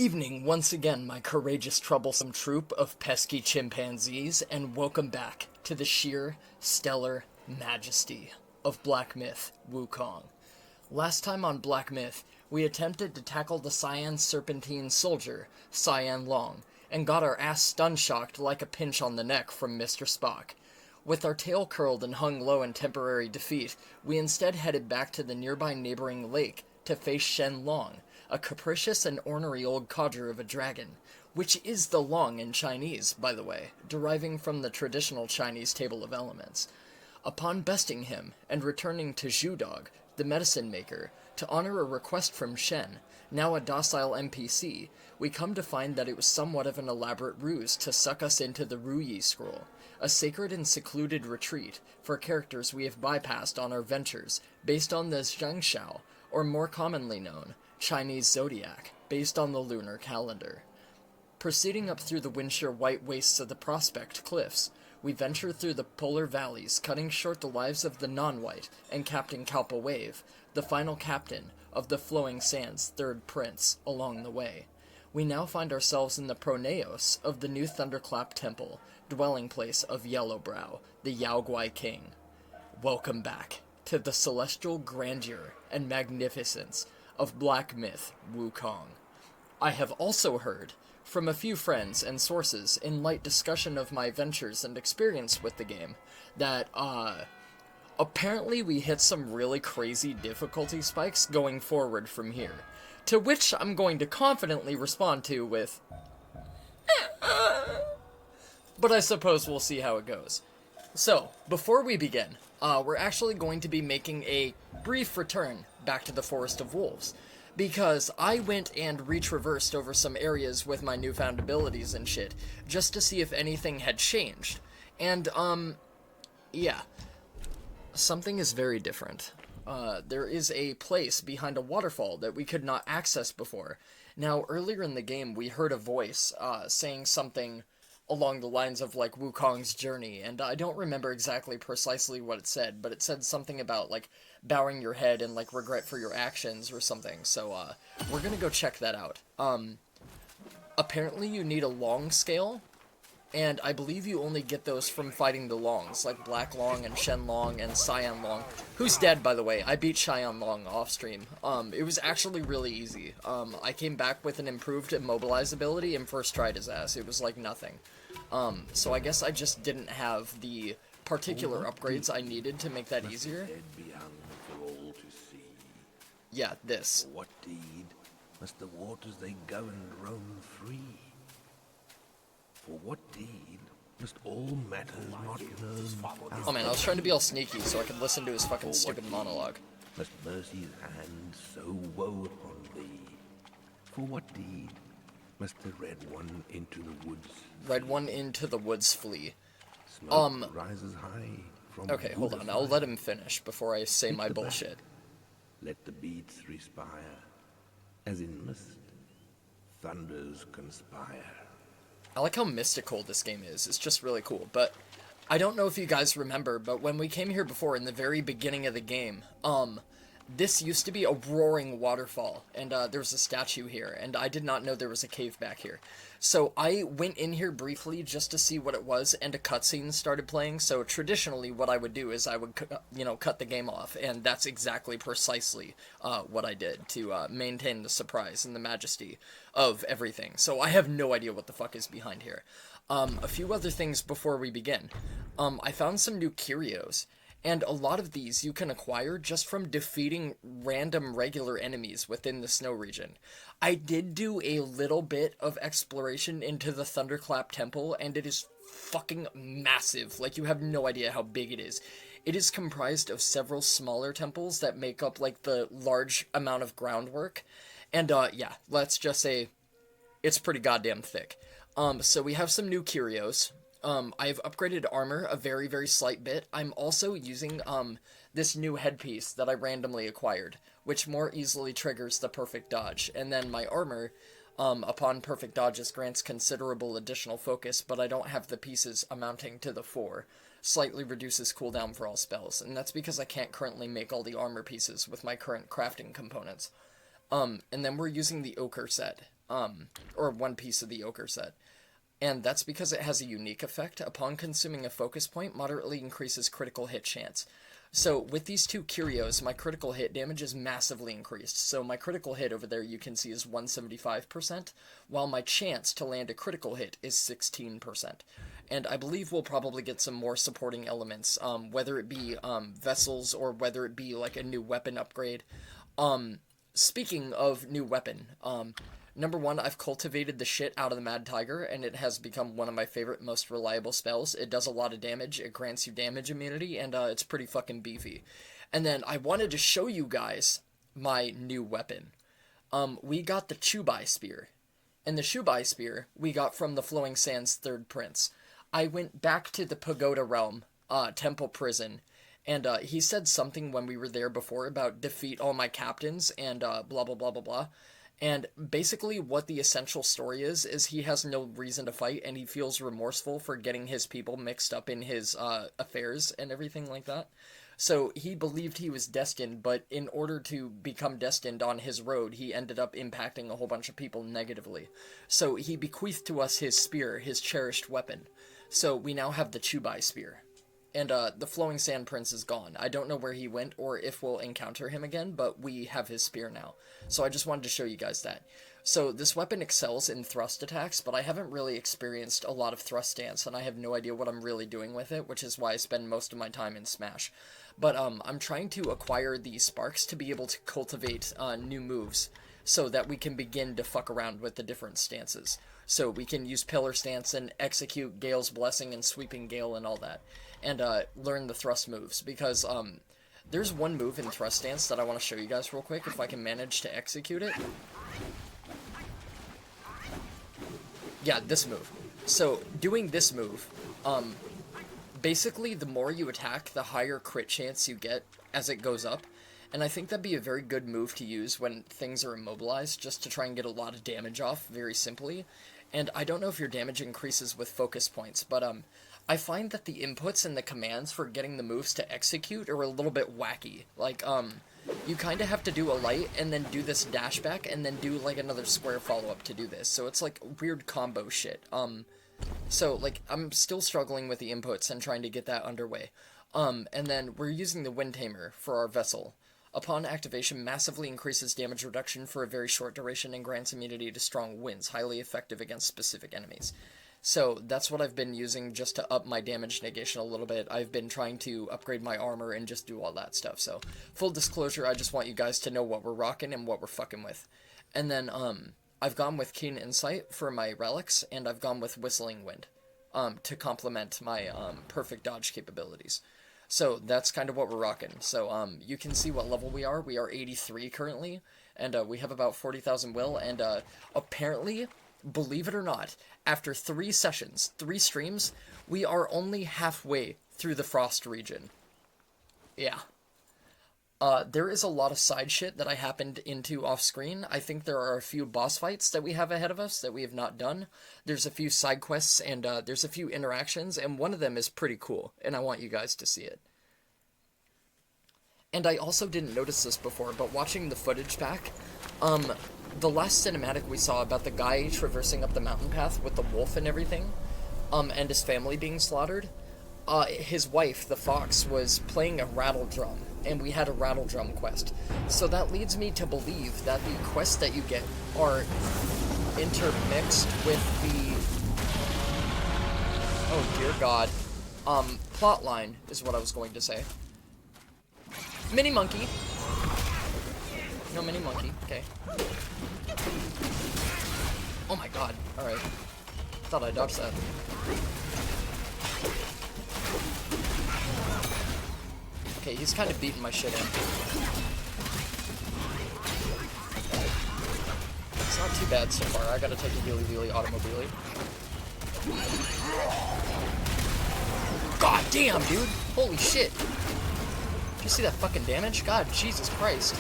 Evening once again, my courageous, troublesome troop of pesky chimpanzees, and welcome back to the sheer, stellar majesty of Black Myth Wukong. Last time on Black Myth, we attempted to tackle the Cyan Serpentine soldier, Cyan Long, and got our ass stun-shocked like a pinch on the neck from Mr. Spock. With our tail curled and hung low in temporary defeat, we instead headed back to the nearby neighboring lake to face Shen Long, a capricious and ornery old codger of a dragon, which is the Long in Chinese, by the way, deriving from the traditional Chinese table of elements. Upon besting him, and returning to Zhu-Dog, the medicine maker, to honor a request from Shen, now a docile NPC, we come to find that it was somewhat of an elaborate ruse to suck us into the Ruyi Scroll, a sacred and secluded retreat for characters we have bypassed on our ventures, based on the Zhengshao, or more commonly known, Chinese zodiac, based on the lunar calendar. Proceeding up through the wind-sheer white wastes of the Prospect Cliffs, we venture through the polar valleys, cutting short the lives of the non-white and Captain Kalpa Wave, the final captain of the Flowing Sands' third prince, along the way. We now find ourselves in the pronaos of the new Thunderclap Temple, dwelling place of Yellowbrow, the Yaoguai King. Welcome back to the celestial grandeur and magnificence of Black Myth Wukong. I have also heard from a few friends and sources in light discussion of my ventures and experience with the game that, apparently we hit some really crazy difficulty spikes going forward from here, to which I'm going to confidently respond to with, but I suppose we'll see how it goes. So, before we begin, we're actually going to be making a brief return back to the Forest of Wolves, because I went and retraversed over some areas with my newfound abilities and shit, just to see if anything had changed. And, yeah. Something is very different. There is a place behind a waterfall that we could not access before. Now, earlier in the game, we heard a voice, saying something along the lines of, like, Wukong's journey, and I don't remember exactly precisely what it said, but it said something about, like, bowing your head and, like, regret for your actions or something, so, we're gonna go check that out. Apparently you need a Long scale, and I believe you only get those from fighting the Longs, like Black Long and Shen Long and Cyan Long, who's dead, by the way. I beat Cyan Long off-stream. It was actually really easy. I came back with an improved Immobilize ability and first tried his ass. It was like nothing. So I guess I just didn't have the particular upgrades I needed to make that easier. Yeah, this. For what deed must the waters they govern roam free? For what deed must all matters not known? Oh man, I was trying to be all sneaky so I could listen to his fucking stupid monologue. Must mercy's hand so woe upon thee? For what deed must the red one into the woods? Red one into the woods flee. Smoke rises high from Okay, hold on. I'll let him finish before I say my bullshit. Let the beats respire, as in mist, thunders conspire. I like how mystical this game is. It's just really cool. But I don't know if you guys remember, but when we came here before in the very beginning of the game, this used to be a roaring waterfall, and there was a statue here, and I did not know there was a cave back here. So I went in here briefly just to see what it was, and a cutscene started playing. So traditionally what I would do is I would, cut the game off, and that's exactly precisely what I did to maintain the surprise and the majesty of everything. So I have no idea what the fuck is behind here. A few other things before we begin. I found some new curios. And a lot of these you can acquire just from defeating random regular enemies within the snow region. I did do a little bit of exploration into the Thunderclap Temple, and it is fucking massive. Like, you have no idea how big it is. It is comprised of several smaller temples that make up, like, the large amount of groundwork. And, yeah, let's just say it's pretty goddamn thick. So we have some new curios. I've upgraded armor a very, very slight bit. I'm also using, this new headpiece that I randomly acquired, which more easily triggers the perfect dodge. And then my armor, upon perfect dodges, grants considerable additional focus, but I don't have the pieces amounting to the 4. Slightly reduces cooldown for all spells, and that's because I can't currently make all the armor pieces with my current crafting components. And then we're using the Ochre set. or one piece of the ochre set. And that's because it has a unique effect. Upon consuming a focus point, moderately increases critical hit chance. So with these two curios, my critical hit damage is massively increased. So my critical hit over there you can see is 175%, while my chance to land a critical hit is 16%. And I believe we'll probably get some more supporting elements, whether it be vessels or whether it be like a new weapon upgrade. Speaking of new weapon, number one, I've cultivated the shit out of the Mad Tiger, and it has become one of my favorite, most reliable spells. It does a lot of damage, it grants you damage immunity, and it's pretty fucking beefy. And then I wanted to show you guys my new weapon. We got the Chubai Spear. And the Chubai Spear we got from the Flowing Sands Third Prince. I went back to the Pagoda Realm, Temple Prison, and he said something when we were there before about defeat all my captains and blah blah blah blah blah. And basically what the essential story is he has no reason to fight, and he feels remorseful for getting his people mixed up in his affairs and everything like that. So he believed he was destined, but in order to become destined on his road, he ended up impacting a whole bunch of people negatively. So he bequeathed to us his spear, his cherished weapon. So we now have the Chubai Spear. And the Flowing Sand Prince is gone. I don't know where he went or if we'll encounter him again, but we have his spear now. So I just wanted to show you guys that. So this weapon excels in thrust attacks, but I haven't really experienced a lot of thrust stance, and I have no idea what I'm really doing with it, which is why I spend most of my time in Smash. But I'm trying to acquire the sparks to be able to cultivate new moves, so that we can begin to fuck around with the different stances. So we can use Pillar Stance and execute Gale's Blessing and Sweeping Gale and all that. And learn the thrust moves, because there's one move in thrust stance that I want to show you guys real quick, if I can manage to execute it. Yeah, this move. So, doing this move, basically the more you attack, the higher crit chance you get as it goes up. And I think that'd be a very good move to use when things are immobilized, just to try and get a lot of damage off, very simply. And I don't know if your damage increases with focus points, but I find that the inputs and the commands for getting the moves to execute are a little bit wacky. Like, you kind of have to do a light, and then do this dash back, and then do, like, another square follow-up to do this. So it's, like, weird combo shit. So, like, I'm still struggling with the inputs and trying to get that underway. And then we're using the Wind Tamer for our vessel. Upon activation, massively increases damage reduction for a very short duration and grants immunity to strong winds, highly effective against specific enemies. So that's what I've been using just to up my damage negation a little bit. I've been trying to upgrade my armor and just do all that stuff. So full disclosure, I just want you guys to know what we're rocking and what we're fucking with. And then I've gone with Keen Insight for my relics, and I've gone with Whistling Wind to complement my perfect dodge capabilities. So that's kind of what we're rocking. So you can see what level we are. We are 83 currently, and we have about 40,000 will, and apparently, believe it or not, after 3 sessions, 3 streams, we are only halfway through the Frost region. Yeah. There is a lot of side shit that I happened into off screen. I think there are a few boss fights that we have ahead of us that we have not done. There's a few side quests, and there's a few interactions, and one of them is pretty cool, and I want you guys to see it. And I also didn't notice this before, but watching the footage back, the last cinematic we saw about the guy traversing up the mountain path with the wolf and everything, and his family being slaughtered, his wife, the fox, was playing a rattle drum, and we had a rattle drum quest. So that leads me to believe that the quests that you get are intermixed with the, oh dear god, plotline is what I was going to say. Mini monkey. No mini monkey, okay. Oh my god, alright. Thought I dodged that. Okay, he's kind of beating my shit in. It's not too bad so far. I gotta take a wheelie automobile. God damn, dude! Holy shit! Did you see that fucking damage? God, Jesus Christ.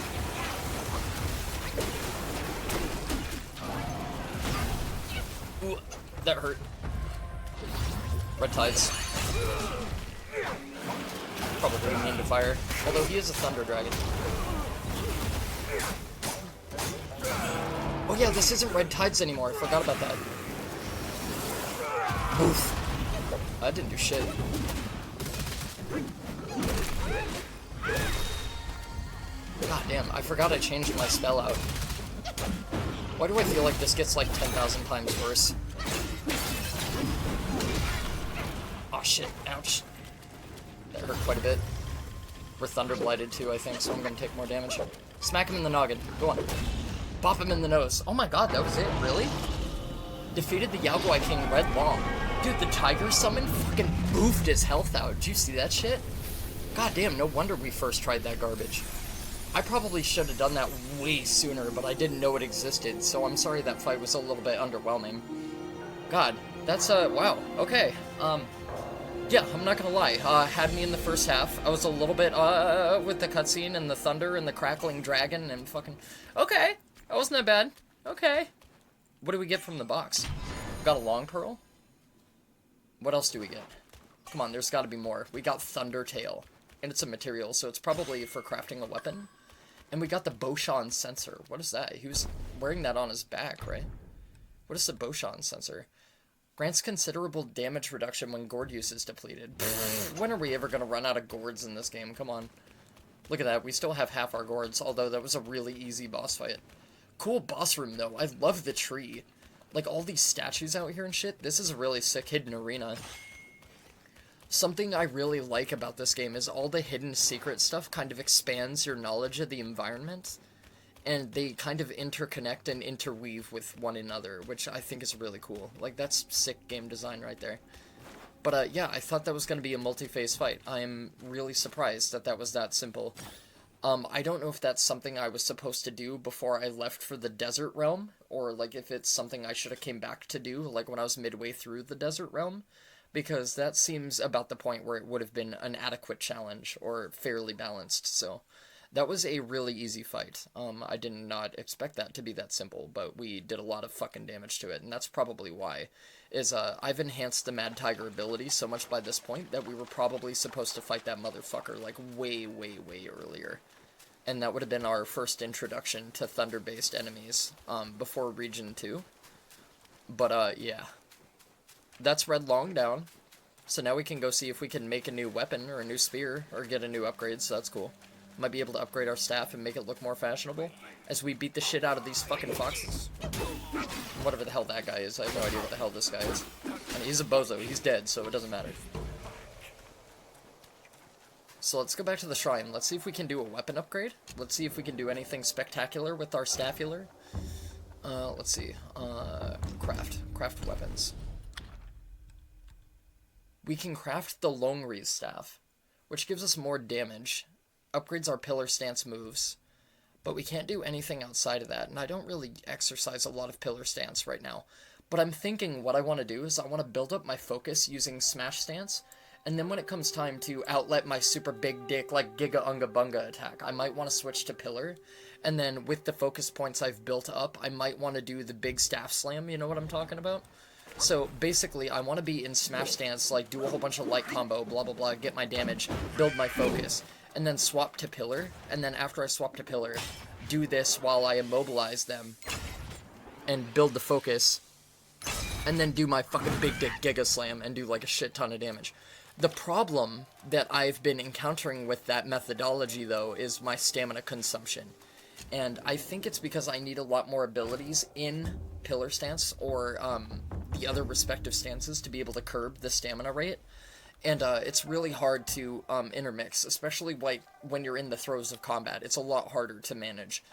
Ooh, that hurt. Red Tides. Probably immune to fire. Although he is a Thunder Dragon. Oh yeah, this isn't Red Tides anymore. I forgot about that. Oof. I didn't do shit. God damn, I forgot I changed my spell out. Why do I feel like this gets like 10,000 times worse? Oh shit, ouch. That hurt quite a bit. We're Thunder Blighted too, I think, so I'm gonna take more damage. Smack him in the noggin. Go on. Bop him in the nose. Oh my god, that was it? Really? Defeated the Yaogwai King Red Long. Dude, the Tiger Summon fucking boofed his health out. Did you see that shit? God damn, no wonder we first tried that garbage. I probably should have done that way sooner, but I didn't know it existed, so I'm sorry that fight was a little bit underwhelming. God, that's, wow, okay. Yeah, I'm not gonna lie, had me in the first half. I was a little bit, with the cutscene and the thunder and the crackling dragon and fucking... Okay, that wasn't that bad. Okay. What do we get from the box? Got a long pearl? What else do we get? Come on, there's gotta be more. We got Thunder Tail. And it's a material, so it's probably for crafting a weapon. And we got the Boshan sensor. What is that? He was wearing that on his back, right? What is the Boshan sensor? Grants considerable damage reduction when gourd use is depleted. Pfft, when are we ever gonna run out of gourds in this game? Come on. Look at that. We still have half our gourds, although that was a really easy boss fight. Cool boss room, though. I love the tree. Like, all these statues out here and shit. This is a really sick hidden arena. Something I really like about this game is all the hidden secret stuff kind of expands your knowledge of the environment, and they kind of interconnect and interweave with one another, which I think is really cool. Like, that's sick game design right there. But, yeah, I thought that was going to be a multi-phase fight. I'm really surprised that that was that simple. I don't know if that's something I was supposed to do before I left for the Desert Realm, or, like, if it's something I should have came back to do, like, when I was midway through the Desert Realm. Because that seems about the point where it would have been an adequate challenge, or fairly balanced, so that was a really easy fight. I did not expect that to be that simple, but we did a lot of fucking damage to it, and that's probably why. I've enhanced the Mad Tiger ability so much by this point that we were probably supposed to fight that motherfucker, like, way, way, way earlier. And that would have been our first introduction to Thunder-based enemies, before Region 2. But, yeah. That's Red Long down. So now we can go see if we can make a new weapon or a new spear or get a new upgrade, so that's cool. Might be able to upgrade our staff and make it look more fashionable as we beat the shit out of these fucking foxes. Whatever the hell that guy is. I have no idea what the hell this guy is. And he's a bozo. He's dead, so it doesn't matter. So let's go back to the shrine. Let's see if we can do a weapon upgrade. Let's see if we can do anything spectacular with our staffular. Let's see. Craft weapons. We can craft the Longri's staff, which gives us more damage, upgrades our pillar stance moves, but we can't do anything outside of that, and I don't really exercise a lot of pillar stance right now. But I'm thinking what I want to do is I want to build up my focus using smash stance, and then when it comes time to outlet my super big dick like Giga Unga Bunga attack, I might want to switch to pillar, and then with the focus points I've built up, I might want to do the big staff slam, you know what I'm talking about? So, basically, I want to be in smash stance, like, do a whole bunch of light combo, blah blah blah, get my damage, build my focus, and then swap to pillar, and then after I swap to pillar, do this while I immobilize them, and build the focus, and then do my fucking big dick Giga Slam, and do, like, a shit ton of damage. The problem that I've been encountering with that methodology, though, is my stamina consumption. And I think it's because I need a lot more abilities in pillar stance, or, the other respective stances to be able to curb the stamina rate. And, it's really hard to, intermix, especially, like, when you're in the throes of combat. It's a lot harder to manage.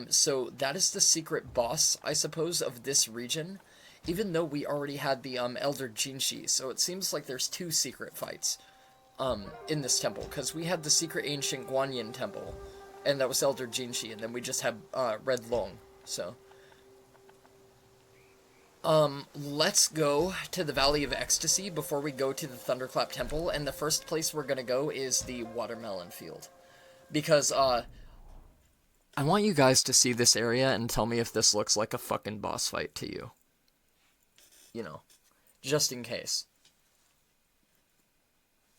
So that is the secret boss, I suppose, of this region, even though we already had the, Elder Jinshi, so it seems like there's two secret fights, in this temple, because we had the secret ancient Guanyin temple, and that was Elder Jinshi, and then we just have, Red Long, so... let's go to the Valley of Ecstasy before we go to the Thunderclap Temple, and the first place we're gonna go is the Watermelon Field. Because, I want you guys to see this area and tell me if this looks like a fucking boss fight to you. You know, just in case.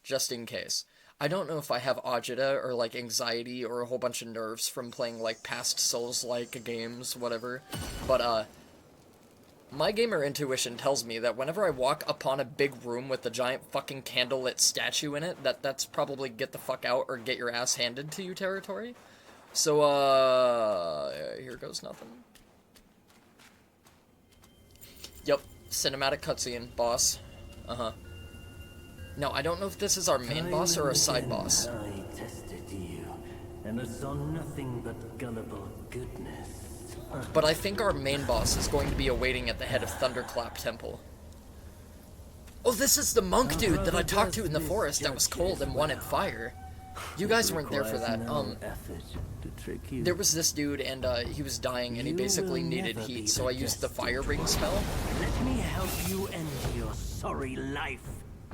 Just in case. I don't know if I have agita or like anxiety or a whole bunch of nerves from playing like past Souls-like games, whatever, but my gamer intuition tells me that whenever I walk upon a big room with a giant fucking candlelit statue in it, that's probably get the fuck out or get your ass handed to you territory. So, here goes nothing. Yep, cinematic cutscene, boss. Uh-huh. Now, I don't know if this is our main boss or a side boss. I tested you, and I saw nothing but gullible goodness. But I think our main boss is going to be awaiting at the head of Thunderclap Temple. Oh, this is the monk dude that I talked to in the forest that was cold and wanted fire. You guys weren't there for that. There was this dude and he was dying and he basically needed heat, so I used the fire ring spell. Let me help you end your sorry life.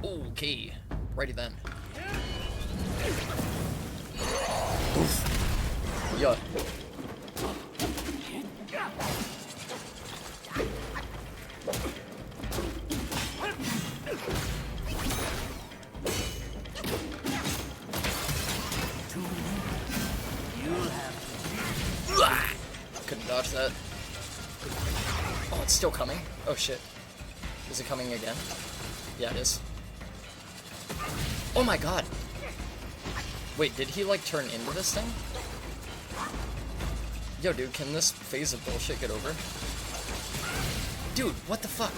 Okay, righty then. Oof. Yeah. Couldn't dodge that. Oh, it's still coming. Oh shit. Is it coming again? Yeah, it is. Oh my god. Wait, did he like turn into this thing? Yo, dude, can this phase of bullshit get over? Dude, what the fuck?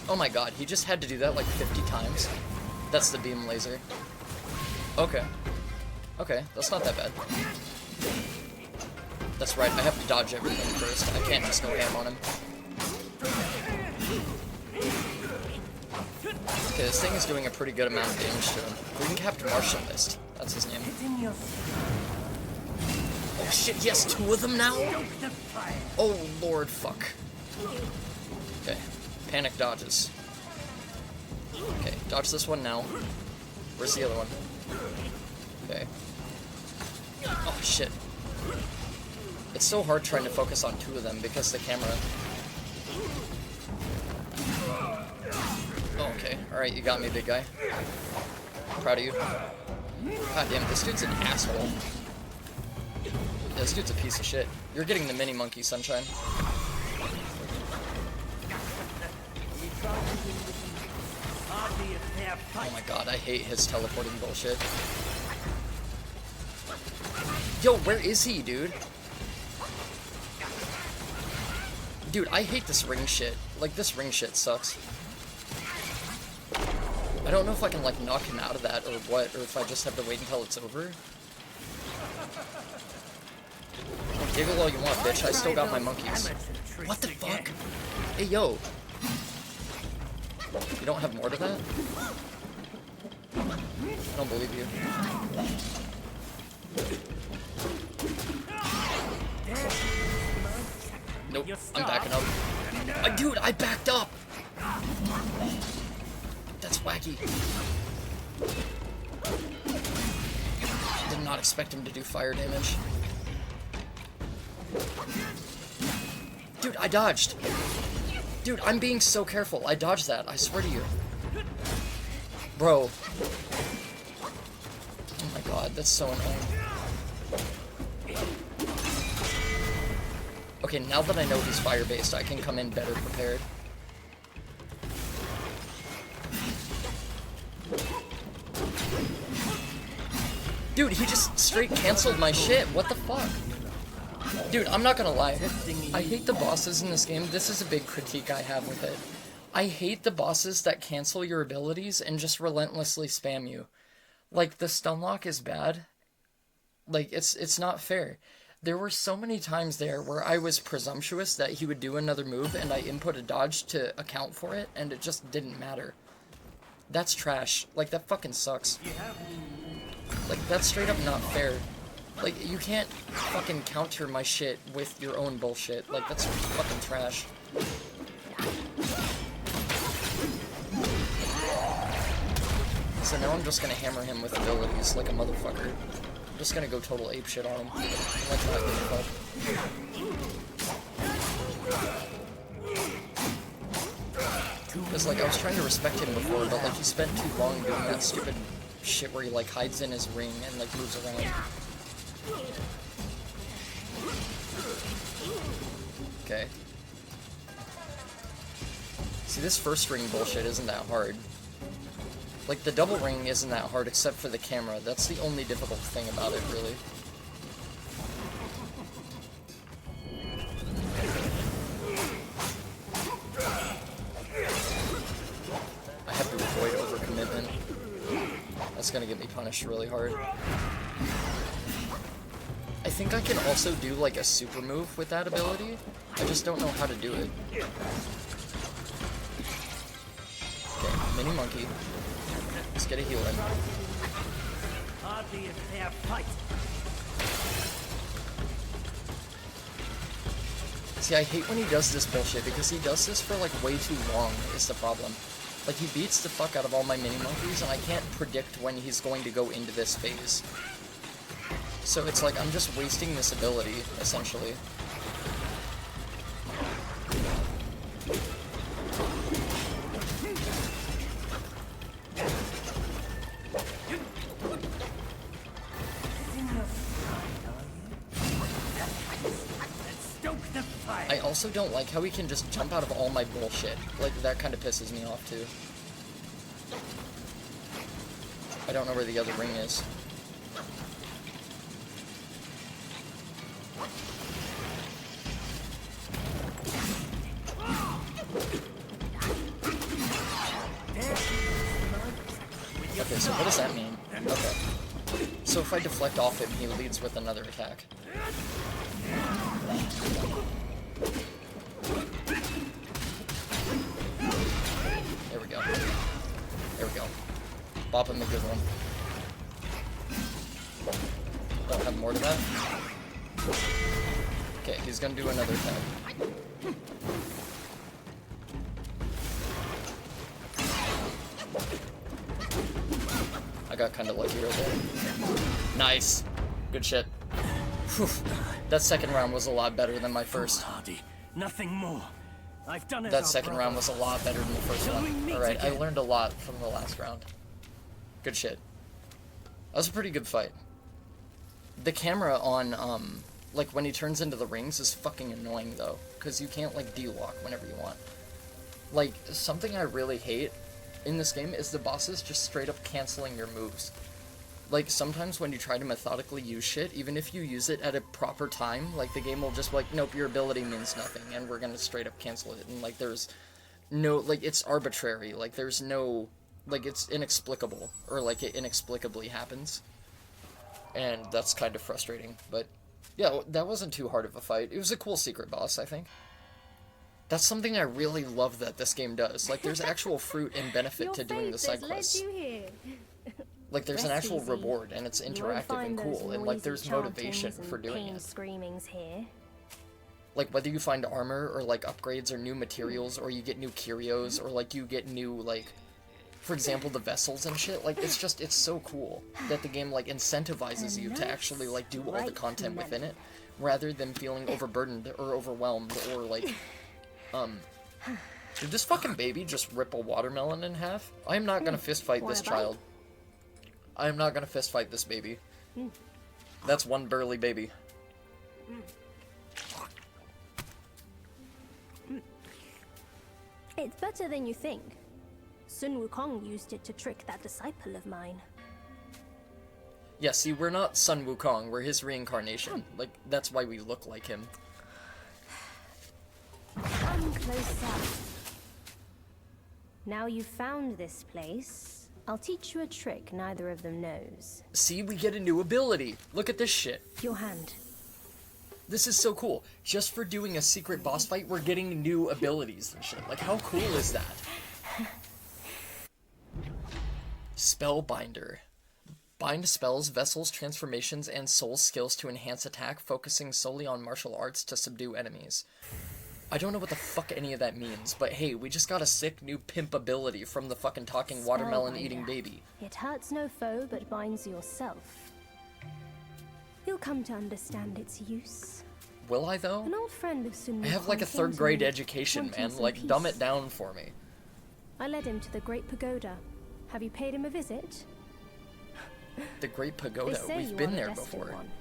Oh my god, he just had to do that like 50 times. That's the beam laser. Okay. Okay, that's not that bad. That's right, I have to dodge everything first. I can't just go ham on him. Okay, this thing is doing a pretty good amount of damage to him. Green Capped Martialist. That's his name. Oh shit, he has two of them now? Oh lord, fuck. Okay, panic dodges. Okay, dodge this one now. Where's the other one? Okay. Oh shit. It's so hard trying to focus on two of them because the camera... Oh, okay, alright, you got me, big guy. Proud of you. God damn, this dude's an asshole. Yeah, this dude's a piece of shit. You're getting the mini monkey, Sunshine. Oh my god, I hate his teleporting bullshit. Yo, where is he, dude? Dude, I hate this ring shit. Like, this ring shit sucks. I don't know if I can, like, knock him out of that or what, or if I just have to wait until it's over. Giggle all you want, bitch. I still got my monkeys. What the fuck? Hey, yo. You don't have more to that? I don't believe you. Nope, I'm backing up. Dude, I backed up! That's wacky. Did not expect him to do fire damage. Dude, I dodged. Dude, I'm being so careful. I dodged that. I swear to you. Bro. Oh my god, that's so annoying. Okay, now that I know he's fire-based, I can come in better prepared. Dude, he just straight canceled my shit. What the fuck? Dude, I'm not gonna lie. I hate the bosses in this game. This is a big critique I have with it. I hate the bosses that cancel your abilities and just relentlessly spam you. Like, the stun lock is bad. Like, it's not fair. There were so many times there where I was presumptuous that he would do another move and I input a dodge to account for it, and it just didn't matter. That's trash. Like, that fucking sucks. Like, that's straight up not fair. Like, you can't fucking counter my shit with your own bullshit. Like, that's fucking trash. So now I'm just gonna hammer him with abilities like a motherfucker. I'm just gonna go total apeshit on him. I'm like, not giving a fuck. Because, like, I was trying to respect him before, but, like, he spent too long doing that stupid shit where he like hides in his ring and like moves around. Okay. See, this first ring bullshit isn't that hard. Like, the double ring isn't that hard except for the camera. That's the only difficult thing about it, really. I have to avoid overcommitment. That's gonna get me punished really hard. I think I can also do, like, a super move with that ability. I just don't know how to do it. Okay, mini monkey. Let's get a heal in. Hardly a fair fight. See, I hate when he does this bullshit, because he does this for, like, way too long, is the problem. Like, he beats the fuck out of all my mini monkeys, and I can't predict when he's going to go into this phase. So it's like, I'm just wasting this ability, essentially. I also don't like how he can just jump out of all my bullshit. Like, that kind of pisses me off, too. I don't know where the other ring is. Okay, so what does that mean? Okay. So if I deflect off him, he leads with another attack. There we go. There we go. Bop him a good one. Don't have more to that. Okay, he's gonna do another attack. I got kinda lucky right there. Nice. Good shit. Whew. That second round was a lot better than my first. Hardy, nothing more. I've done it. That second round was a lot better than the first one. Alright, I learned a lot from the last round. Good shit. That was a pretty good fight. The camera on, like, when he turns into the rings is fucking annoying, though. Because you can't, like, D-lock whenever you want. Like, something I really hate in this game is the bosses just straight up canceling your moves. Like, sometimes when you try to methodically use shit, even if you use it at a proper time, like, the game will just be like, nope, your ability means nothing, and we're gonna straight up cancel it. And, like, there's no, like, it's arbitrary. Like, there's no, like, it's inexplicable. Or, like, it inexplicably happens. And that's kind of frustrating. But, yeah, that wasn't too hard of a fight. It was a cool secret boss, I think. That's something I really love that this game does. Like, there's actual fruit and benefit to doing the side quests. Like, there's an actual reward, and it's interactive and cool, and, like, there's motivation for doing it. Here. Like, whether you find armor, or, like, upgrades, or new materials, or you get new curios, or, like, you get new, like, for example, the vessels and shit, like, it's just, it's so cool that the game, like, incentivizes you to actually, like, do all the content within it, rather than feeling overburdened, or overwhelmed, or, like, did this fucking baby just rip a watermelon in half? I am not gonna fist fight this child. I am not gonna fist fight this baby. That's one burly baby. It's better than you think. Sun Wukong used it to trick that disciple of mine. Yeah, see, we're not Sun Wukong, we're his reincarnation. Like, that's why we look like him. Come closer. Now you've found this place, I'll teach you a trick neither of them knows. See, we get a new ability. Look at this shit. Your hand. This is so cool. Just for doing a secret boss fight, we're getting new abilities and shit. Like, how cool is that? Spellbinder. Bind spells, vessels, transformations, and soul skills to enhance attack, focusing solely on martial arts to subdue enemies. I don't know what the fuck any of that means, but hey, we just got a sick new pimp ability from the fucking talking watermelon-eating baby. It hurts no foe, but binds yourself. You'll come to understand its use. Will I, though? An old friend of Sun Wukong I have like a third grade education, man. Like, dumb it down for me. I led him to the Great Pagoda. Have you paid him a visit? The Great They Pagoda. say We've you been are the there destined before. one.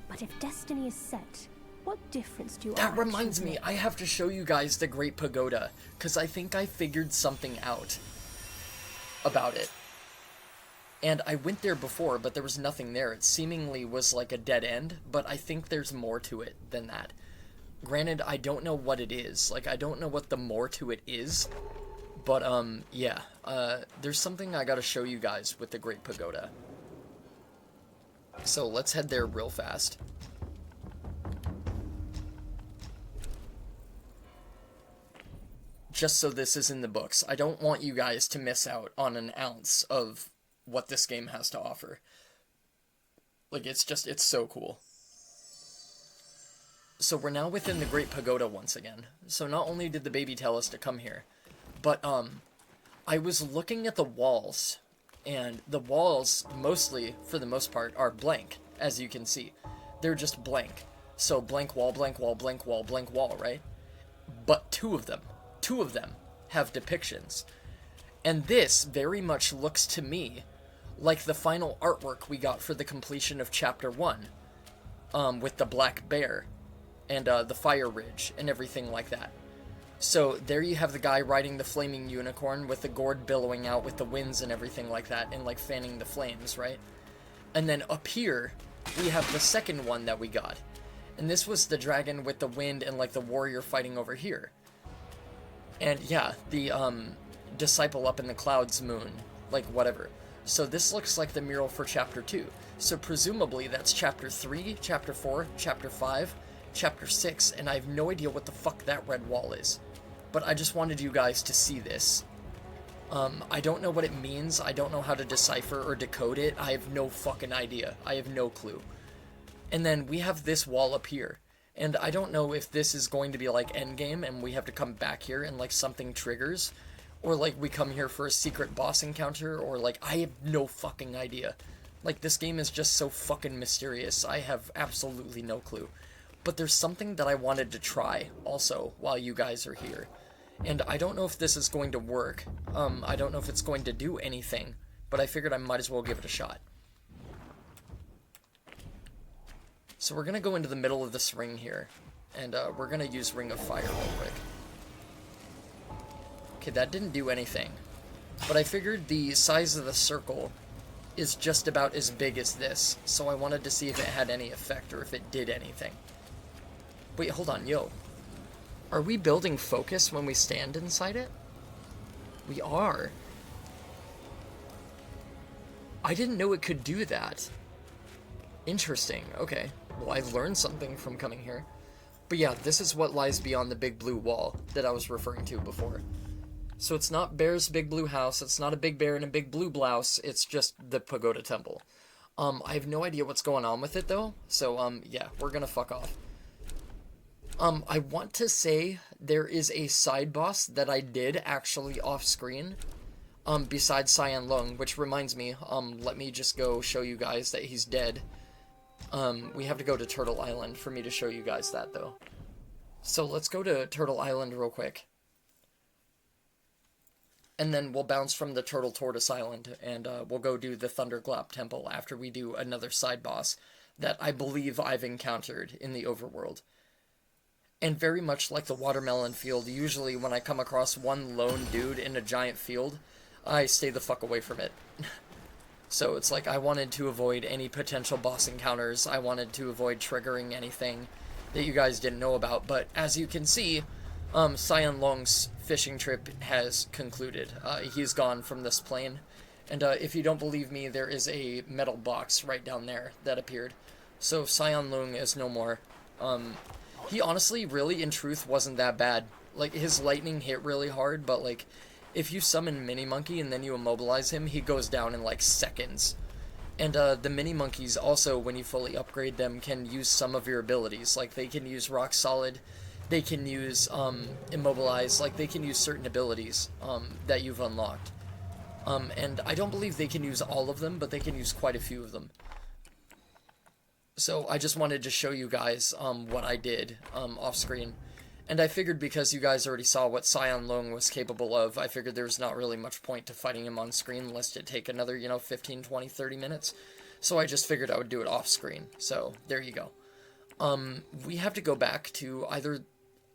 But if destiny is set, what difference do That our reminds actions me, make? I have to show you guys the Great Pagoda, because I think I figured something out about it. And I went there before, but there was nothing there. It seemingly was like a dead end, but I think there's more to it than that. Granted, I don't know what it is. Like, I don't know what the more to it is. But, yeah. There's something I gotta show you guys with the Great Pagoda. So, let's head there real fast. Just so this is in the books. I don't want you guys to miss out on an ounce of what this game has to offer. Like, it's so cool. So we're now within the Great Pagoda once again. So not only did the baby tell us to come here, but, I was looking at the walls, and the walls, mostly, for the most part, are blank, as you can see. They're just blank. So blank wall, blank wall, blank wall, blank wall, right? But two of them have depictions. And this very much looks to me like the final artwork we got for the completion of Chapter 1, with the black bear, and the fire ridge, and everything like that. So there you have the guy riding the flaming unicorn with the gourd billowing out with the winds and everything like that, and like fanning the flames, right? And then up here, we have the second one that we got. And this was the dragon with the wind and like the warrior fighting over here. And yeah, the disciple up in the clouds moon, like whatever. So this looks like the mural for Chapter 2. So presumably that's Chapter 3, Chapter 4, Chapter 5, Chapter 6, and I have no idea what the fuck that red wall is. But I just wanted you guys to see this. I don't know what it means. I don't know how to decipher or decode it. I have no fucking idea. I have no clue. And then we have this wall up here. And I don't know if this is going to be like endgame and we have to come back here and like something triggers. Or like we come here for a secret boss encounter. Or like, I have no fucking idea. Like, this game is just so fucking mysterious. I have absolutely no clue. But there's something that I wanted to try also while you guys are here. And I don't know if this is going to work. I don't know if it's going to do anything. But I figured I might as well give it a shot. So we're going to go into the middle of this ring here. And we're going to use Ring of Fire real quick. Okay, that didn't do anything. But I figured the size of the circle is just about as big as this. So I wanted to see if it had any effect or if it did anything. Wait, hold on, yo. Are we building focus when we stand inside it? We are. I didn't know it could do that. Interesting, okay. Well, I've learned something from coming here. But yeah, this is what lies beyond the big blue wall that I was referring to before. So it's not Bear's big blue house, it's not a big bear in a big blue blouse, it's just the Pagoda Temple. I have no idea what's going on with it though, so yeah, we're gonna fuck off. I want to say there is a side boss that I did actually off screen, besides Cyan Lung, which reminds me, let me just go show you guys that he's dead. We have to go to Turtle Island for me to show you guys that though. So let's go to Turtle Island real quick. And then we'll bounce from the Turtle Tortoise Island, and we'll go do the Thunderglap Temple after we do another side boss that I believe I've encountered in the overworld. And very much like the watermelon field, usually when I come across one lone dude in a giant field, I stay the fuck away from it. So it's like I wanted to avoid any potential boss encounters, I wanted to avoid triggering anything that you guys didn't know about, but as you can see, Cyan Lung's fishing trip has concluded. He's gone from this plane, and if you don't believe me, there is a metal box right down there that appeared. So Cyan Lung is no more. He honestly, really, in truth, wasn't that bad. Like, his lightning hit really hard, but, like, if you summon Mini Monkey and then you immobilize him, he goes down in, like, seconds. And, the Mini Monkeys also, when you fully upgrade them, can use some of your abilities. Like, they can use Rock Solid, they can use, Immobilize, like, they can use certain abilities, that you've unlocked. And I don't believe they can use all of them, but they can use quite a few of them. So I just wanted to show you guys what I did off screen. And I figured because you guys already saw what Scion Long was capable of, I figured there was not really much point to fighting him on screen unless it take another, 15, 20, 30 minutes. So I just figured I would do it off screen. So, there you go. We have to go back to either,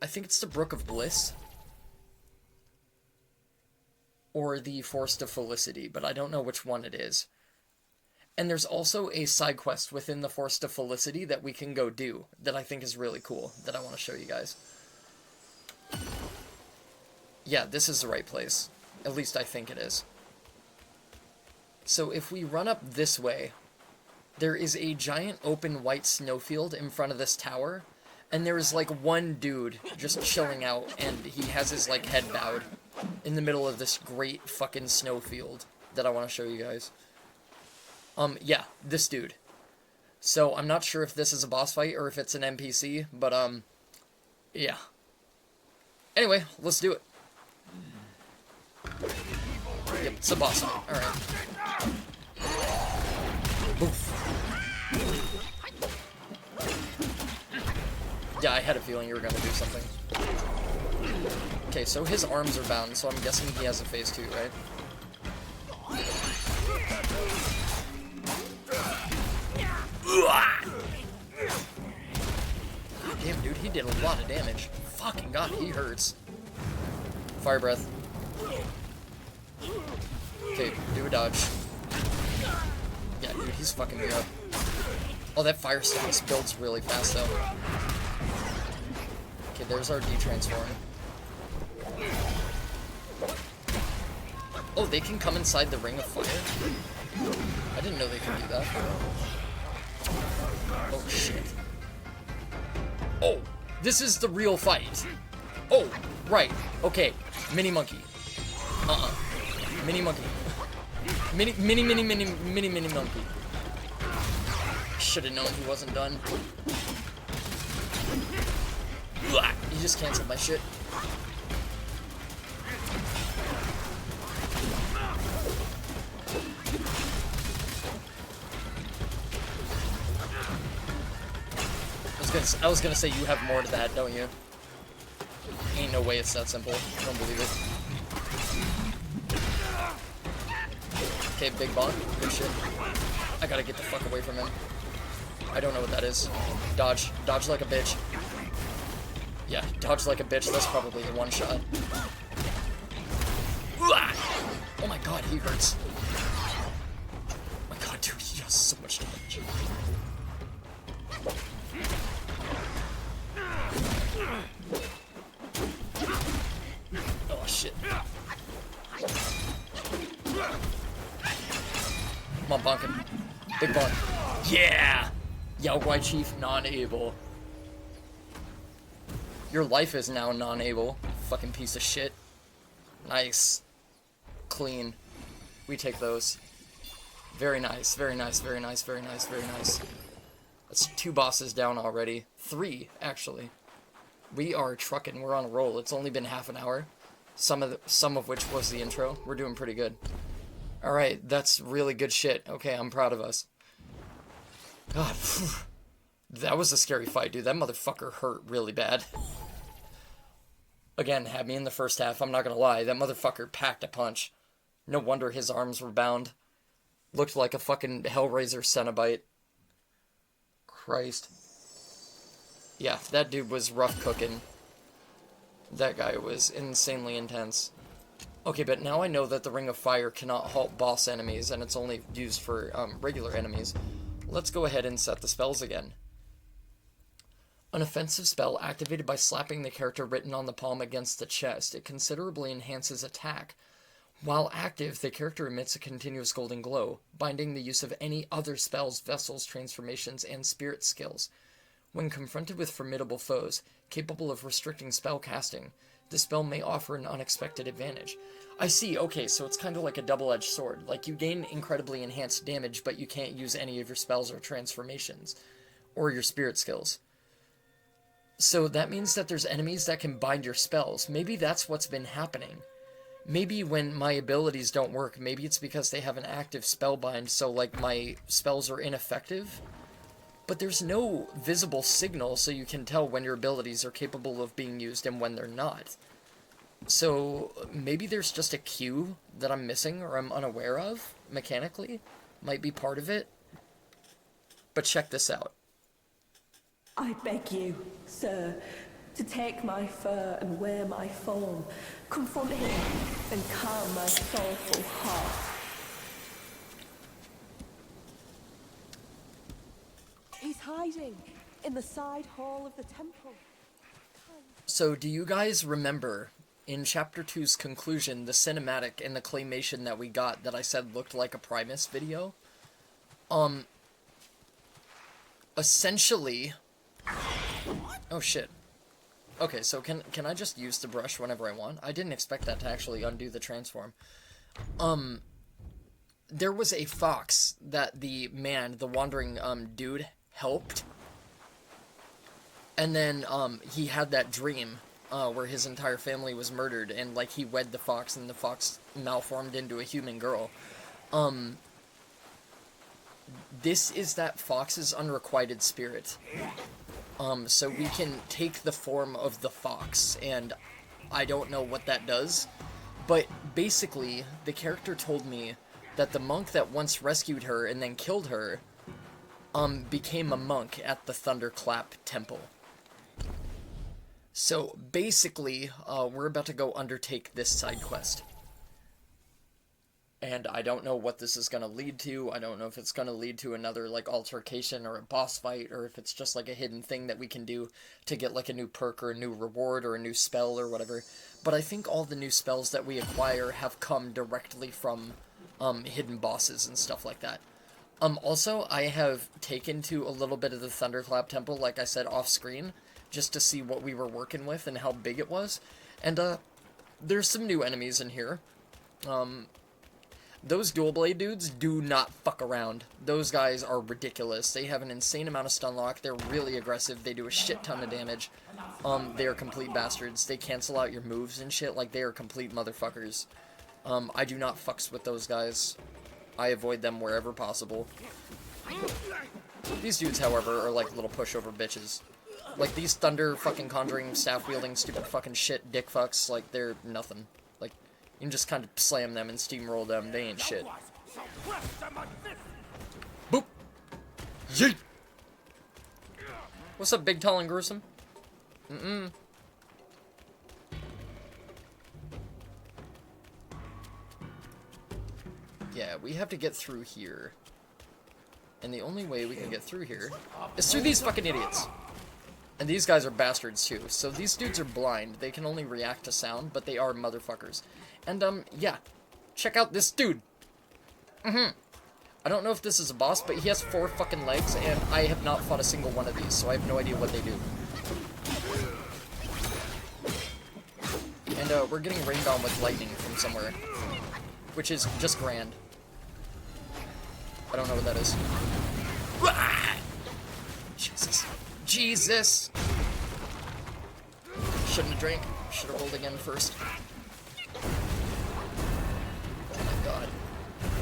I think it's the Brook of Bliss, or the Forest of Felicity, but I don't know which one it is. And there's also a side quest within the Forest of Felicity that we can go do, that I think is really cool, that I want to show you guys. Yeah, this is the right place. At least I think it is. So if we run up this way, there is a giant open white snowfield in front of this tower, and there is like one dude just chilling out, and he has his like head bowed in the middle of this great fucking snowfield that I want to show you guys. Yeah, this dude. So I'm not sure if this is a boss fight or if it's an NPC, but yeah. Anyway, let's do it. Yep, it's a boss fight. Alright. Oof. Yeah, I had a feeling you were gonna do something. Okay, so his arms are bound, so I'm guessing he has a phase 2, right? Damn, dude, he did a lot of damage. Fucking god, he hurts. Fire breath. Okay, do a dodge. Yeah, dude, he's fucking me up. Oh, that fire stance builds really fast, though. Okay, there's our D-transform. Oh, they can come inside the ring of fire? I didn't know they could do that. Oh, shit. Oh, this is the real fight. Oh, right. Okay, mini monkey. Mini monkey. Mini monkey. Should have known he wasn't done. He just canceled my shit. I was gonna say you have more to that, don't you? Ain't no way it's that simple. I don't believe it. Okay, big bonk. Good shit. I gotta get the fuck away from him. I don't know what that is. Dodge. Dodge like a bitch. Yeah, dodge like a bitch. That's probably a one shot. Oh my god, he hurts. Oh my god, dude, he does so much damage. Oh shit. Come on, bonk him. Big bonk. Yeah! Yao Guai Chief non-able. Your life is now non-able. Fucking piece of shit. Nice. Clean. We take those. Very nice, very nice, very nice, very nice, very nice. That's 2 bosses down already. 3, actually. We are trucking. We're on a roll. It's only been half an hour. Some of which was the intro. We're doing pretty good. Alright, that's really good shit. Okay, I'm proud of us. God, phew. That was a scary fight, dude. That motherfucker hurt really bad. Again, had me in the first half, I'm not gonna lie. That motherfucker packed a punch. No wonder his arms were bound. Looked like a fucking Hellraiser Cenobite. Christ. Yeah, that dude was rough cooking. That guy was insanely intense. Okay, but now I know that the Ring of Fire cannot halt boss enemies, and it's only used for regular enemies. Let's go ahead and set the spells again. An offensive spell activated by slapping the character written on the palm against the chest. It considerably enhances attack. While active, the character emits a continuous golden glow, binding the use of any other spells, vessels, transformations, and spirit skills. When confronted with formidable foes, capable of restricting spell casting, the spell may offer an unexpected advantage. I see, okay, so it's kind of like a double-edged sword. Like, you gain incredibly enhanced damage, but you can't use any of your spells or transformations, or your spirit skills. So that means that there's enemies that can bind your spells. Maybe that's what's been happening. Maybe when my abilities don't work, maybe it's because they have an active spellbind, so, like, my spells are ineffective? but there's no visible signal so you can tell when your abilities are capable of being used and when they're not. So maybe there's just a cue that I'm missing or I'm unaware of, mechanically. Might be part of it. But check this out. I beg you, sir, to take my fur and wear my form, confront him and calm my sorrowful heart. He's hiding in the side hall of the temple. So do you guys remember in Chapter 2's conclusion, the cinematic and the claymation that we got that I said looked like a Primus video? Essentially... Oh shit. Okay, so can I just use the brush whenever I want? I didn't expect that to actually undo the transform. There was a fox that the man, the wandering dude, helped. And then he had that dream where his entire family was murdered, and like he wed the fox, and the fox malformed into a human girl. This is that fox's unrequited spirit. So we can take the form of the fox, and I don't know what that does, but basically, the character told me that the monk that once rescued her and then killed her, became a monk at the Thunderclap Temple. So, basically, we're about to go undertake this side quest. And I don't know what this is going to lead to. I don't know if it's going to lead to another, like, altercation or a boss fight, or if it's just, like, a hidden thing that we can do to get, like, a new perk or a new reward or a new spell or whatever. But I think all the new spells that we acquire have come directly from, hidden bosses and stuff like that. Also, I have taken to a little bit of the Thunderclap Temple, like I said, off-screen, just to see what we were working with and how big it was. And, there's some new enemies in here. Those dual blade dudes do not fuck around. Those guys are ridiculous. They have an insane amount of stun lock. They're really aggressive. They do a shit ton of damage. They are complete bastards. They cancel out your moves and shit. Like, they are complete motherfuckers. I do not fucks with those guys. I avoid them wherever possible. These dudes, however, are like little pushover bitches. Like, these thunder fucking conjuring, staff-wielding, stupid fucking shit dick fucks, like, they're nothing. Like, you can just kind of slam them and steamroll them. They ain't shit. Boop! Yeet! What's up, big, tall, and gruesome? Yeah, we have to get through here. And the only way we can get through here is through these fucking idiots. And these guys are bastards too. So these dudes are blind. They can only react to sound, but they are motherfuckers. And, yeah. Check out this dude. I don't know if this is a boss, but he has 4 fucking legs, and I have not fought a single one of these, so I have no idea what they do. And, we're getting rained on with lightning from somewhere. Which is just grand. I don't know what that is. Jesus. Jesus! Shouldn't have drank. Should have rolled again first. Oh my god.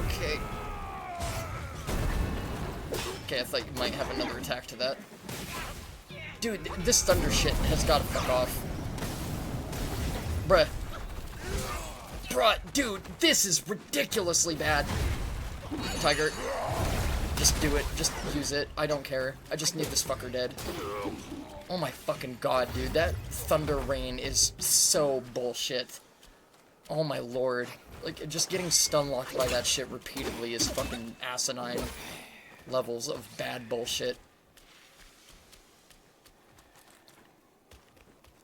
Okay. Okay, I thought you might have another attack to that. Dude, this thunder shit has got to fuck off. Bruh. Bruh, dude, this is ridiculously bad. Tiger. Just do it. Just use it. I don't care. I just need this fucker dead. Oh my fucking god, dude. That thunder rain is so bullshit. Oh my lord. Like, just getting stun locked by that shit repeatedly is fucking asinine levels of bad bullshit.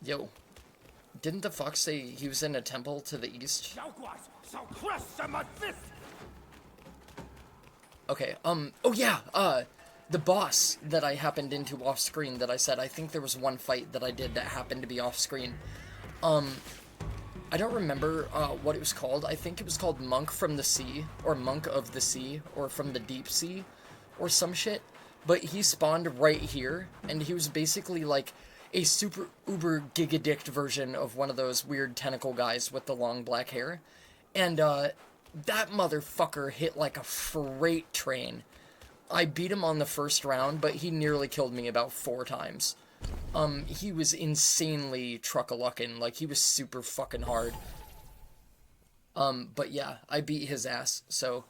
Yo. Didn't the fox say he was in a temple to the east? Okay, oh yeah, the boss that I happened into off-screen that I said, I think there was one fight that I did that happened to be off-screen. I don't remember, what it was called. I think it was called Monk from the Sea, or Monk of the Sea, or from the Deep Sea, or some shit. But he spawned right here, and he was basically like a super uber gigadicked version of one of those weird tentacle guys with the long black hair. And, that motherfucker hit like a freight train. I beat him on the first round, but he nearly killed me about 4 times. He was insanely truck-a-luckin', like, he was super fucking hard. But yeah, I beat his ass, so,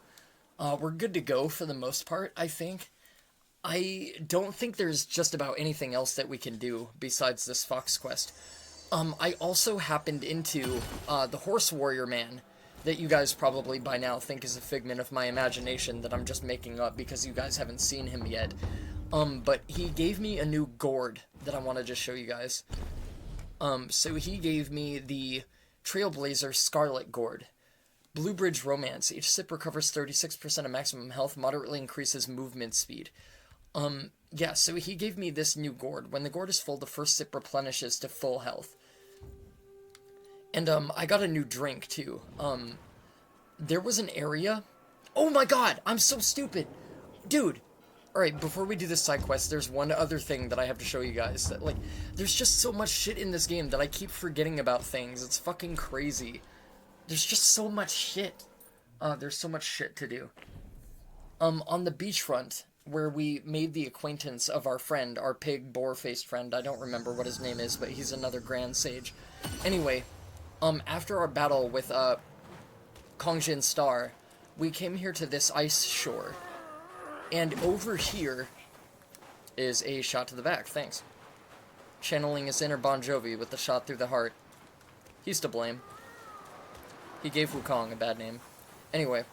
we're good to go for the most part, I think. I don't think there's just about anything else that we can do besides this Fox quest. I also happened into, the Horse Warrior Man, that you guys probably by now think is a figment of my imagination that I'm just making up because you guys haven't seen him yet. But he gave me a new gourd that I want to just show you guys. So he gave me the Trailblazer Scarlet Gourd. Blue Bridge Romance. Each sip recovers 36% of maximum health, moderately increases movement speed. Yeah, so he gave me this new gourd. When the gourd is full, the first sip replenishes to full health. And, I got a new drink, too. There was an area... Oh my god! I'm so stupid! Dude! Alright, before we do this side quest, there's one other thing that I have to show you guys. That, like, there's just so much shit in this game that I keep forgetting about things. It's fucking crazy. There's just so much shit. There's so much shit to do. On the beachfront, where we made the acquaintance of our friend, our pig boar-faced friend. I don't remember what his name is, but he's another Grand Sage. Anyway... after our battle with, Kongjin Star, we came here to this ice shore. And over here is a shot to the back, thanks. Channeling his inner Bon Jovi with the shot through the heart. He's to blame. He gave Wukong a bad name. Anyway.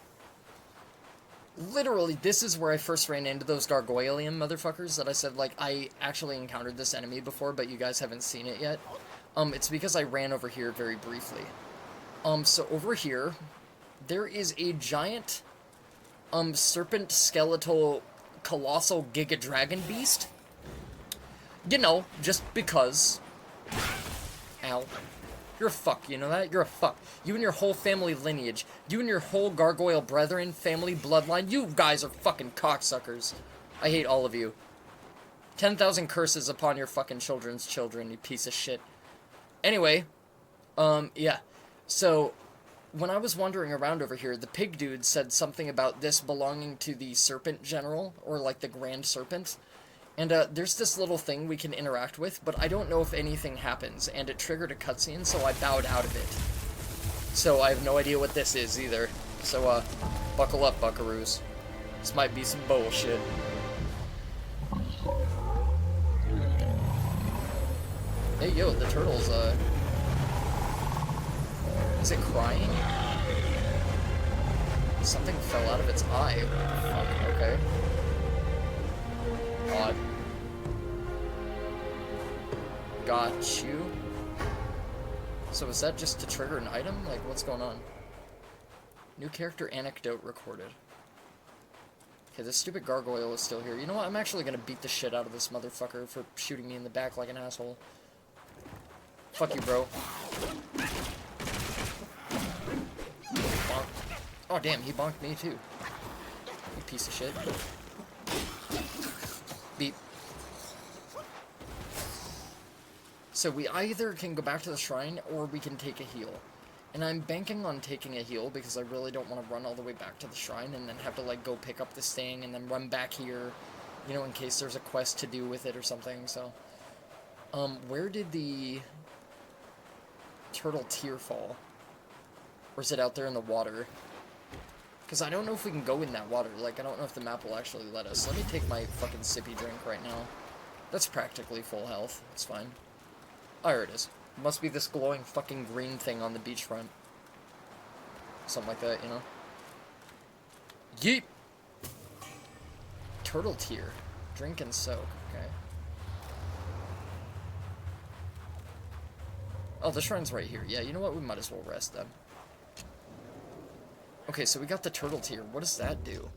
Literally, this is where I first ran into those Gargoylian motherfuckers that I said, like, I actually encountered this enemy before, but you guys haven't seen it yet. It's because I ran over here very briefly. So over here, there is a giant, serpent skeletal colossal giga dragon beast. You know, just because. Ow. You're a fuck, you know that? You're a fuck. You and your whole family lineage, you and your whole gargoyle brethren family bloodline, you guys are fucking cocksuckers. I hate all of you. 10,000 curses upon your fucking children's children, you piece of shit. Anyway, yeah, so, when I was wandering around over here, the pig dude said something about this belonging to the Serpent General, or like the Grand Serpent, and, there's this little thing we can interact with, but I don't know if anything happens, and it triggered a cutscene, so I bowed out of it. So I have no idea what this is, either. So, buckle up, buckaroos. This might be some bullshit. Hey, yo, the turtle's, is it crying? Something fell out of its eye. Fuck, okay. Odd. Got you. So is that just to trigger an item? Like, what's going on? New character anecdote recorded. Okay, this stupid gargoyle is still here. You know what? I'm actually gonna beat the shit out of this motherfucker for shooting me in the back like an asshole. Fuck you, bro. Bonk. Oh, damn, he bonked me, too. You piece of shit. Beep. So we either can go back to the shrine, or we can take a heal. And I'm banking on taking a heal, because I really don't want to run all the way back to the shrine, and then have to, like, go pick up this thing, and then run back here, you know, in case there's a quest to do with it or something, so... where did the... turtle tear fall? Or is it out there in the water? Because I don't know if we can go in that water. Like, I don't know if the map will actually let us. Let me take my fucking sippy drink right now. That's practically full health. It's fine. Oh, here it is. It must be this glowing fucking green thing on the beachfront. Something like that, you know? Yeet! Turtle tear. Drink and soak. Okay. Oh, the shrine's right here. Yeah, you know what? We might as well rest then. Okay, so we got the turtle tear. What does that do?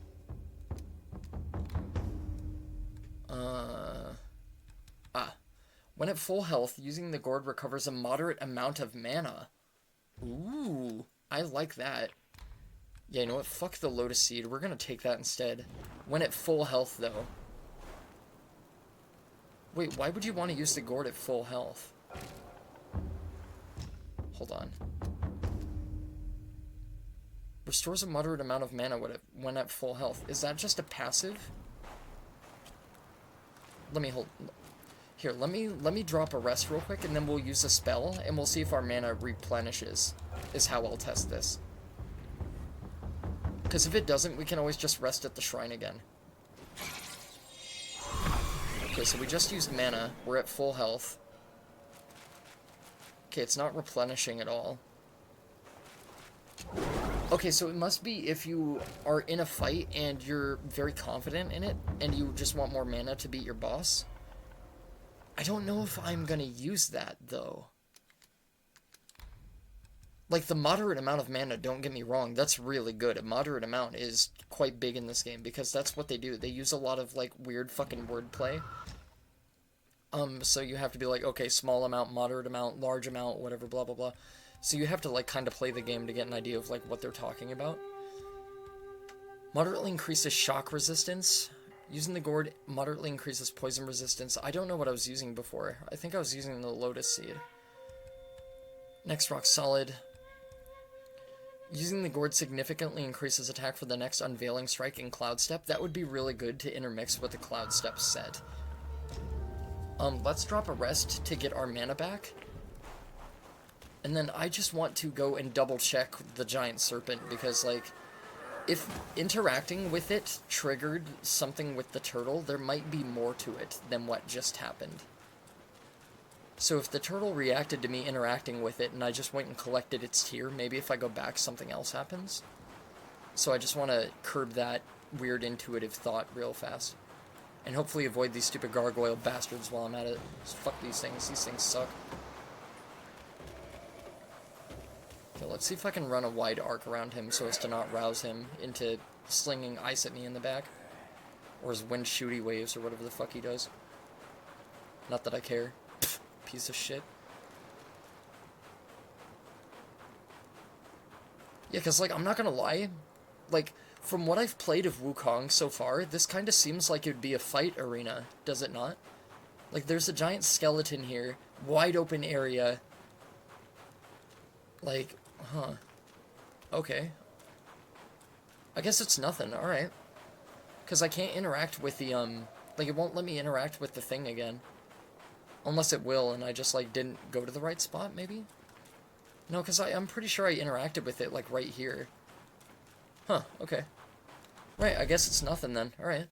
When at full health, using the gourd recovers a moderate amount of mana. Ooh, I like that. Yeah, you know what? Fuck the lotus seed. We're gonna take that instead. When at full health, though. Wait, why would you want to use the gourd at full health? Hold on. Restores a moderate amount of mana when at full health. Is that just a passive? let me hold... Here, let me drop a rest real quick, and then we'll use a spell, and we'll see if our mana replenishes, is how I'll test this. Because if it doesn't, we can always just rest at the shrine again. Okay, so we just used mana. We're at full health. Okay, it's not replenishing at all. Okay, so it must be if you are in a fight and you're very confident in it, and you just want more mana to beat your boss. I don't know if I'm gonna use that, though. Like, the moderate amount of mana, don't get me wrong, that's really good. A moderate amount is quite big in this game, because that's what they do. They use a lot of, like, weird fucking wordplay. So you have to be like, okay, small amount, moderate amount, large amount, whatever, blah, blah, blah. So you have to, like, kind of play the game to get an idea of, like, what they're talking about. Moderately increases shock resistance. Using the gourd moderately increases poison resistance. I don't know what I was using before. I think I was using the lotus seed. Next rock solid. Using the gourd significantly increases attack for the next unveiling strike in cloud step. That would be really good to intermix with the cloud step set. Let's drop a rest to get our mana back. And then I just want to go and double check the giant serpent because, like, if interacting with it triggered something with the turtle, there might be more to it than what just happened. So if the turtle reacted to me interacting with it and I just went and collected its tear, maybe if I go back something else happens. So I just want to curb that weird intuitive thought real fast. And hopefully avoid these stupid gargoyle bastards while I'm at it. Just fuck these things suck. Okay, let's see if I can run a wide arc around him so as to not rouse him into slinging ice at me in the back. Or his wind shooty waves or whatever the fuck he does. Not that I care. Pfft, piece of shit. Yeah, because, like, I'm not gonna lie. Like, from what I've played of Wukong so far, this kind of seems like it would be a fight arena, does it not? Like, there's a giant skeleton here, wide open area. Like, huh. Okay. I guess it's nothing, alright. Because I can't interact with the, like, it won't let me interact with the thing again. Unless it will, and I just, like, didn't go to the right spot, maybe? No, because I'm pretty sure I interacted with it, like, right here. Huh, okay. Right, I guess it's nothing then. Alright.